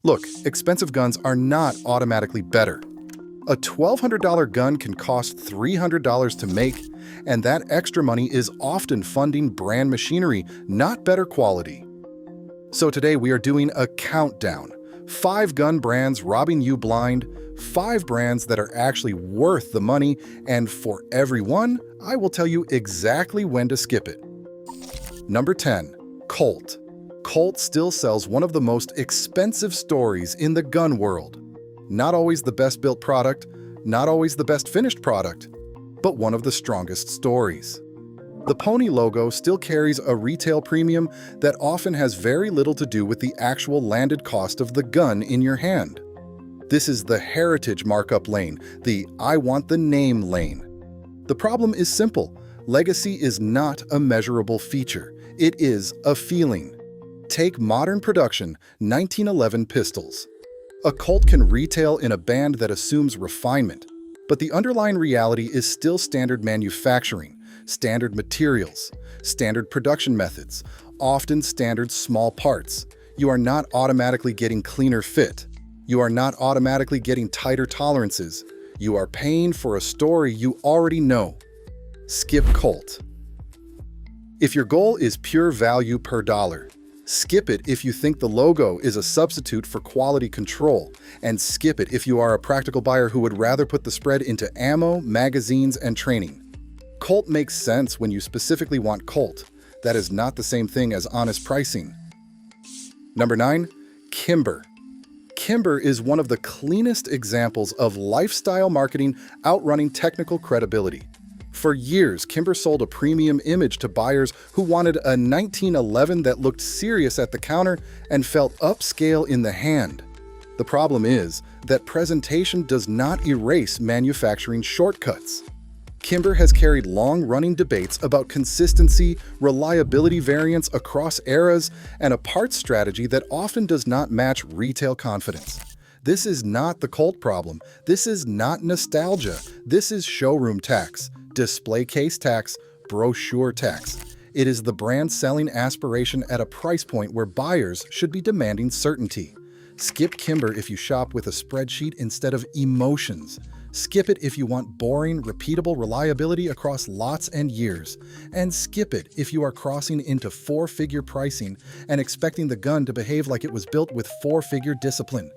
Look, expensive guns are not automatically better. A $1,200 gun can cost $300 to make, and that extra money is often funding brand machinery, not better quality. So today we are doing a countdown. 5 gun brands robbing you blind, 5 brands that are actually worth the money, and for every one, I will tell you exactly when to skip it. Number 10. Colt. Colt still sells one of the most expensive stories in the gun world. Not always the best built product, not always the best finished product, but one of the strongest stories. The pony logo still carries a retail premium that often has very little to do with the actual landed cost of the gun in your hand. This is the heritage markup lane, the I want the name lane. The problem is simple. Legacy is not a measurable feature. It is a feeling. Take modern production 1911 pistols. A Colt can retail in a band that assumes refinement, but the underlying reality is still standard manufacturing, standard materials, standard production methods, often standard small parts. You are not automatically getting cleaner fit. You are not automatically getting tighter tolerances. You are paying for a story you already know. Skip Colt. If your goal is pure value per dollar, skip it if you think the logo is a substitute for quality control, and skip it if you are a practical buyer who would rather put the spread into ammo, magazines, and training. Colt makes sense when you specifically want Colt. That is not the same thing as honest pricing. Number 9. Kimber. Kimber is one of the cleanest examples of lifestyle marketing outrunning technical credibility. For years, Kimber sold a premium image to buyers who wanted a 1911 that looked serious at the counter and felt upscale in the hand. The problem is that presentation does not erase manufacturing shortcuts. Kimber has carried long-running debates about consistency, reliability variance across eras, and a parts strategy that often does not match retail confidence. This is not the Colt problem. This is not nostalgia. This is showroom tax, display case tax, brochure tax. It is the brand selling aspiration at a price point where buyers should be demanding certainty. Skip Kimber if you shop with a spreadsheet instead of emotions. Skip it if you want boring, repeatable reliability across lots and years. And skip it if you are crossing into 4-figure pricing and expecting the gun to behave like it was built with 4-figure discipline.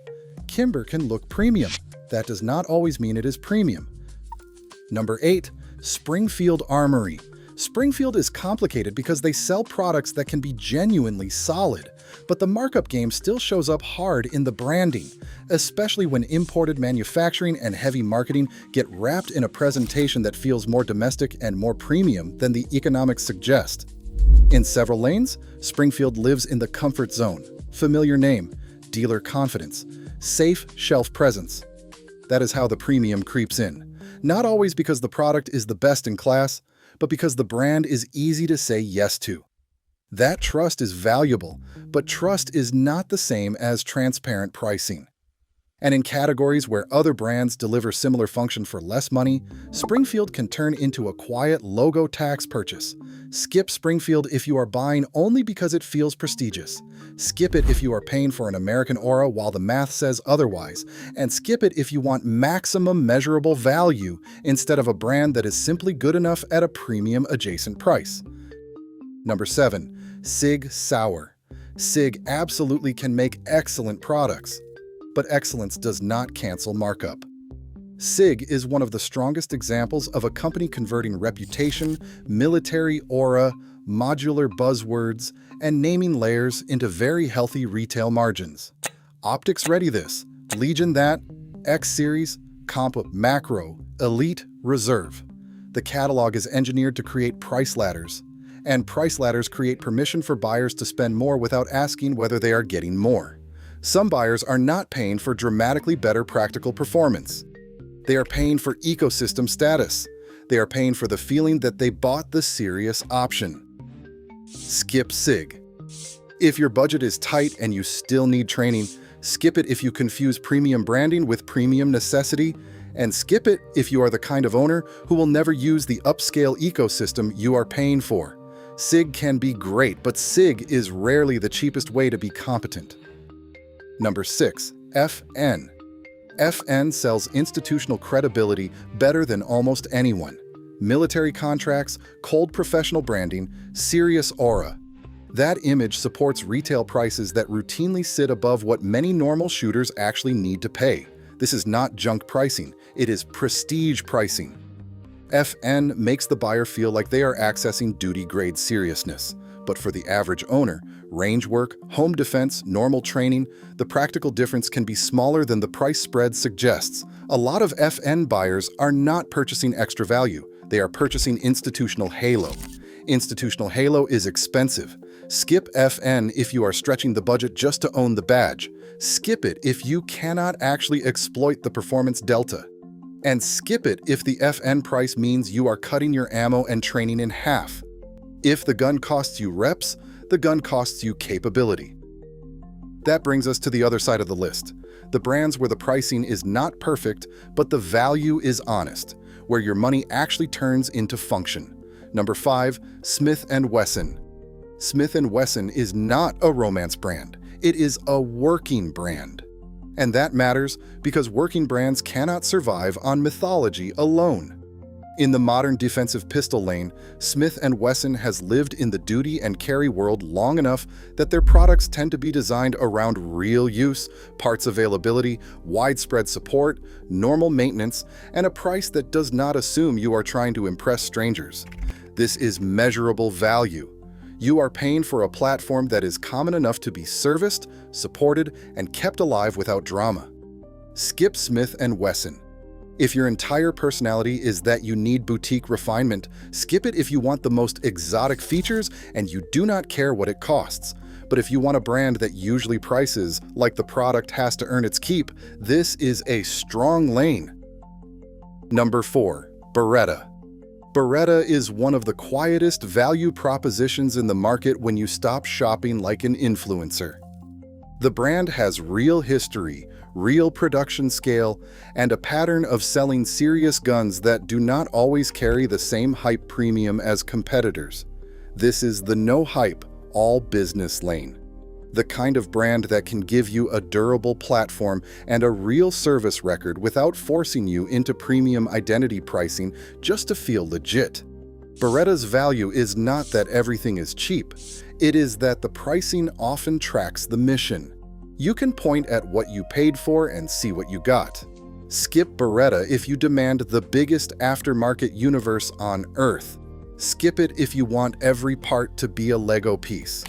Kimber can look premium. That does not always mean it is premium. Number 8. Springfield Armory. Springfield is complicated because they sell products that can be genuinely solid, but the markup game still shows up hard in the branding, especially when imported manufacturing and heavy marketing get wrapped in a presentation that feels more domestic and more premium than the economics suggest. In several lanes, Springfield lives in the comfort zone, familiar name, dealer confidence, safe shelf presence. That is how the premium creeps in. Not always because the product is the best in class, but because the brand is easy to say yes to. That trust is valuable, but trust is not the same as transparent pricing. And in categories where other brands deliver similar function for less money, Springfield can turn into a quiet logo tax purchase. Skip Springfield if you are buying only because it feels prestigious. Skip it if you are paying for an American aura while the math says otherwise. And skip it if you want maximum measurable value instead of a brand that is simply good enough at a premium adjacent price. Number 7. Sig Sauer. Sig absolutely can make excellent products, but excellence does not cancel markup. Sig is one of the strongest examples of a company converting reputation, military aura, modular buzzwords, and naming layers into very healthy retail margins. Optics ready this, Legion that, X Series, Comp Macro, Elite, Reserve. The catalog is engineered to create price ladders, and price ladders create permission for buyers to spend more without asking whether they are getting more. Some buyers are not paying for dramatically better practical performance. They are paying for ecosystem status. They are paying for the feeling that they bought the serious option. Skip Sig. If your budget is tight and you still need training, skip it if you confuse premium branding with premium necessity, and skip it if you are the kind of owner who will never use the upscale ecosystem you are paying for. Sig can be great, but Sig is rarely the cheapest way to be competent. Number 6. FN. FN sells institutional credibility better than almost anyone. Military contracts, cold professional branding, serious aura. That image supports retail prices that routinely sit above what many normal shooters actually need to pay. This is not junk pricing, it is prestige pricing. FN makes the buyer feel like they are accessing duty-grade seriousness. But for the average owner, range work, home defense, normal training, the practical difference can be smaller than the price spread suggests. A lot of FN buyers are not purchasing extra value. They are purchasing institutional halo. Institutional halo is expensive. Skip FN if you are stretching the budget just to own the badge. Skip it if you cannot actually exploit the performance delta. And skip it if the FN price means you are cutting your ammo and training in half. If the gun costs you reps, the gun costs you capability. That brings us to the other side of the list. The brands where the pricing is not perfect, but the value is honest, where your money actually turns into function. Number 5. Smith Wesson. Smith Wesson is not a romance brand. It is a working brand. And that matters because working brands cannot survive on mythology alone. In the modern defensive pistol lane, Smith & Wesson has lived in the duty and carry world long enough that their products tend to be designed around real use, parts availability, widespread support, normal maintenance, and a price that does not assume you are trying to impress strangers. This is measurable value. You are paying for a platform that is common enough to be serviced, supported, and kept alive without drama. Skip Smith & Wesson. If your entire personality is that you need boutique refinement, skip it if you want the most exotic features and you do not care what it costs. But if you want a brand that usually prices like the product has to earn its keep, this is a strong lane. Number 4. Beretta. Beretta is one of the quietest value propositions in the market when you stop shopping like an influencer. The brand has real history, real production scale, and a pattern of selling serious guns that do not always carry the same hype premium as competitors. This is the no hype, all business lane. The kind of brand that can give you a durable platform and a real service record without forcing you into premium identity pricing just to feel legit. Beretta's value is not that everything is cheap. It is that the pricing often tracks the mission. You can point at what you paid for and see what you got. Skip Beretta if you demand the biggest aftermarket universe on Earth. Skip it if you want every part to be a Lego piece.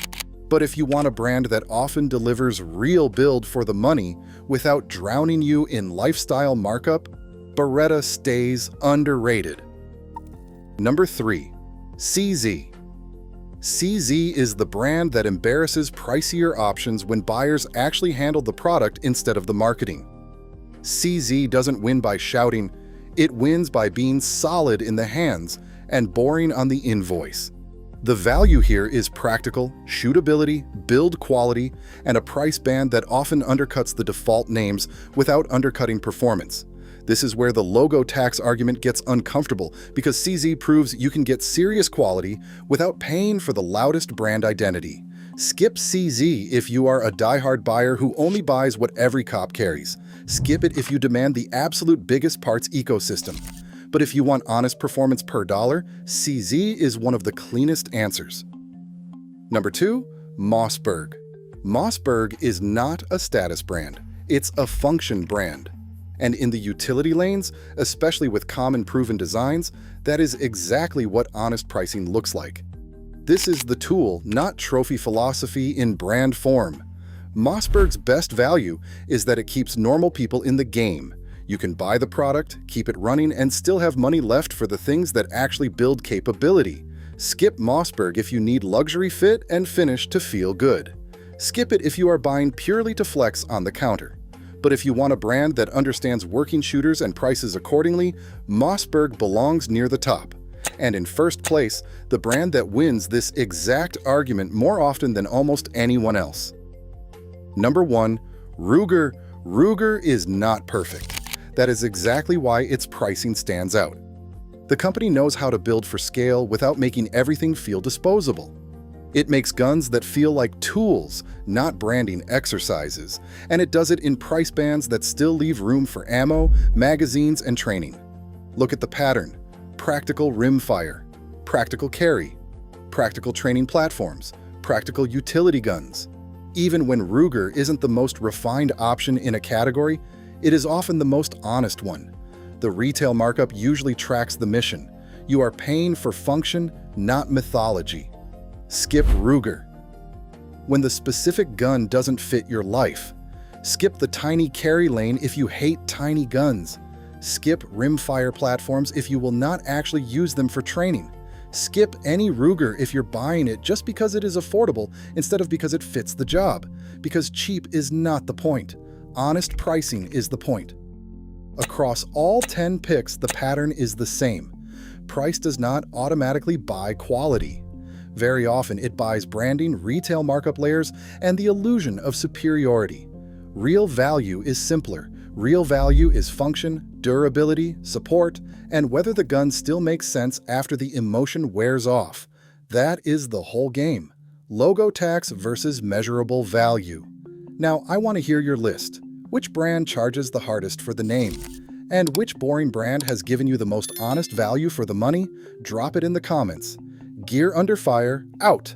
But if you want a brand that often delivers real build for the money without drowning you in lifestyle markup, Beretta stays underrated. Number 3. CZ. CZ is the brand that embarrasses pricier options when buyers actually handle the product instead of the marketing. CZ doesn't win by shouting, it wins by being solid in the hands and boring on the invoice. The value here is practical, shootability, build quality, and a price band that often undercuts the default names without undercutting performance. This is where the logo tax argument gets uncomfortable because CZ proves you can get serious quality without paying for the loudest brand identity. Skip CZ if you are a diehard buyer who only buys what every cop carries. Skip it if you demand the absolute biggest parts ecosystem. But if you want honest performance per dollar, CZ is one of the cleanest answers. Number 2. Mossberg. Mossberg is not a status brand. It's a function brand. And in the utility lanes, especially with common proven designs, that is exactly what honest pricing looks like. This is the tool, not trophy philosophy in brand form. Mossberg's best value is that it keeps normal people in the game. You can buy the product, keep it running, and still have money left for the things that actually build capability. Skip Mossberg if you need luxury fit and finish to feel good. Skip it if you are buying purely to flex on the counter. But if you want a brand that understands working shooters and prices accordingly, Mossberg belongs near the top. And in first place, the brand that wins this exact argument more often than almost anyone else. Number 1. Ruger. Ruger is not perfect. That is exactly why its pricing stands out. The company knows how to build for scale without making everything feel disposable. It makes guns that feel like tools, not branding exercises, and it does it in price bands that still leave room for ammo, magazines, and training. Look at the pattern: practical rimfire, practical carry, practical training platforms, practical utility guns. Even when Ruger isn't the most refined option in a category, it is often the most honest one. The retail markup usually tracks the mission. You are paying for function, not mythology. Skip Ruger. When the specific gun doesn't fit your life. Skip the tiny carry lane if you hate tiny guns. Skip rimfire platforms if you will not actually use them for training. Skip any Ruger if you're buying it just because it is affordable instead of because it fits the job. Because cheap is not the point. Honest pricing is the point. Across all 10 picks, the pattern is the same. Price does not automatically buy quality. Very often, it buys branding, retail markup layers, and the illusion of superiority. Real value is simpler. Real value is function, durability, support, and whether the gun still makes sense after the emotion wears off. That is the whole game. Logo tax versus measurable value. Now, I want to hear your list. Which brand charges the hardest for the name? And which boring brand has given you the most honest value for the money? Drop it in the comments. Gear Under Fire, out!